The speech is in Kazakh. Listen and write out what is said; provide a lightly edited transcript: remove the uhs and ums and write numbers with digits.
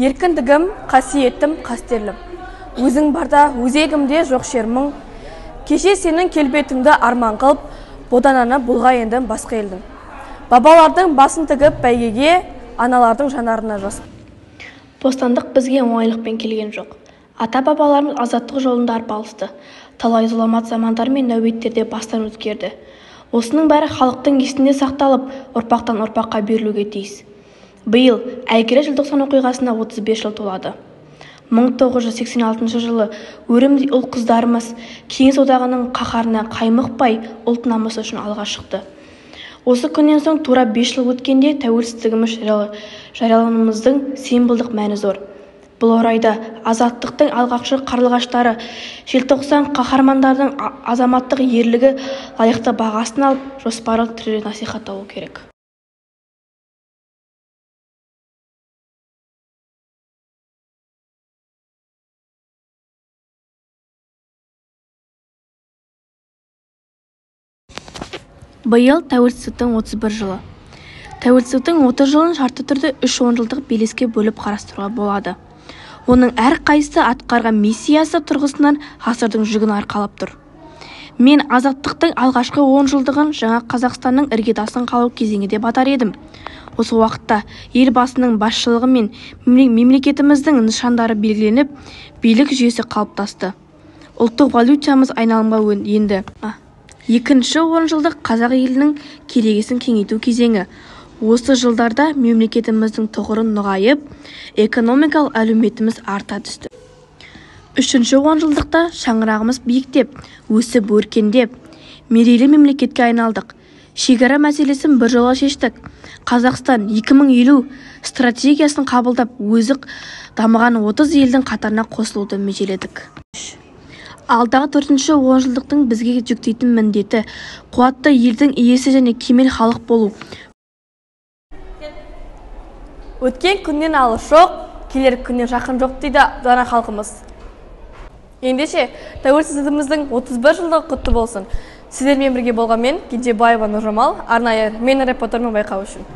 Еркіндігім, қасиеттім, қастерлім. Өзің барда өзегімде жоқ шермің. Кеше сенің келбетіңді арман қылып, бодананы бұлға ендім басқа елдің. Бабалардың басын тігіп бәйгеге, аналардың жанарына жас. Бостандық бізге оңайлықпен келген жоқ. Ата-бабаларымыз азаттық жолында арпалысты. Талай зұлмат замандар мен нәубеттерде бастан өткерді. Осының бәрі халықтың есінде сақталып, ұрпақтан ұрпаққа берілуге тиіс. Биыл әйгілі желтоқсан оқиғасына 35 жыл толады. 1986 жылы өрімдей ұл қыздарымыз Кеңес одағының қаһарына қаймықпай ұлт намысы үшін алға шықты. Осы күннен соң тура 5 жыл өткенде тәуелсіздігіміз жариялануымыздың символдық мәні зор. Бұл орайда азаттықтың алғашқы қарлығаштары желтоқсан қаһармандардың азаматтық ерлігі лайықты бағасын алып, жоспарлы түрде насихатталу керек. Биыл тәуелсіздіктің 31 жылы. Тәуелсіздіктің 30 жылын шартты түрде 3 онжылдық белеске бөліп қарастыруға болады. Оның әр қайсысы атқарған миссиясы тұрғысынан ғасырдың жүгін арқалап тұр. Мен азаттықтың алғашқы 10 жылдығын жаңа Қазақстанның іргетасын қалау кезеңі деп атар едім. Осы уақытта елбасының басшылығы мен мемлекетіміздің нышандары белгіленіп, билік жүйесі қалыптасты. Ұлттық валютамыз айналымға енді. Екінші 10 жылдық қазақ елінің керегесін кеңейту кезеңі. Осы жылдарда мемлекетіміздің тұғырын нығайып, экономикалық әлеуметіміз арта түсті. Үшінші 10 жылдықта шаңырағымыз биіктеп, өсіп өркендеп, мерейлі мемлекетке айналдық. Шекара мәселесін біржола шештік. Қазақстан 2050 стратегиясын қабылдап, өзі дамыған 30 елдің қатарына қосылуды межеледік. Алдағы 4-ші 10 жылдықтың бізге жүктейтін міндеті қуатты елдің иесі және кемел халық болу. Өткен күннен алыс жоқ, келер күннен жақын жоқ дейді дана халқымыз. Ендеше, тәуелсіздігіміздің 31 жылдығы құтты болсын. Сіздермен бірге болған мен, Кенжебаева Нұржамал, арнайы мен репортермін байқау үшін.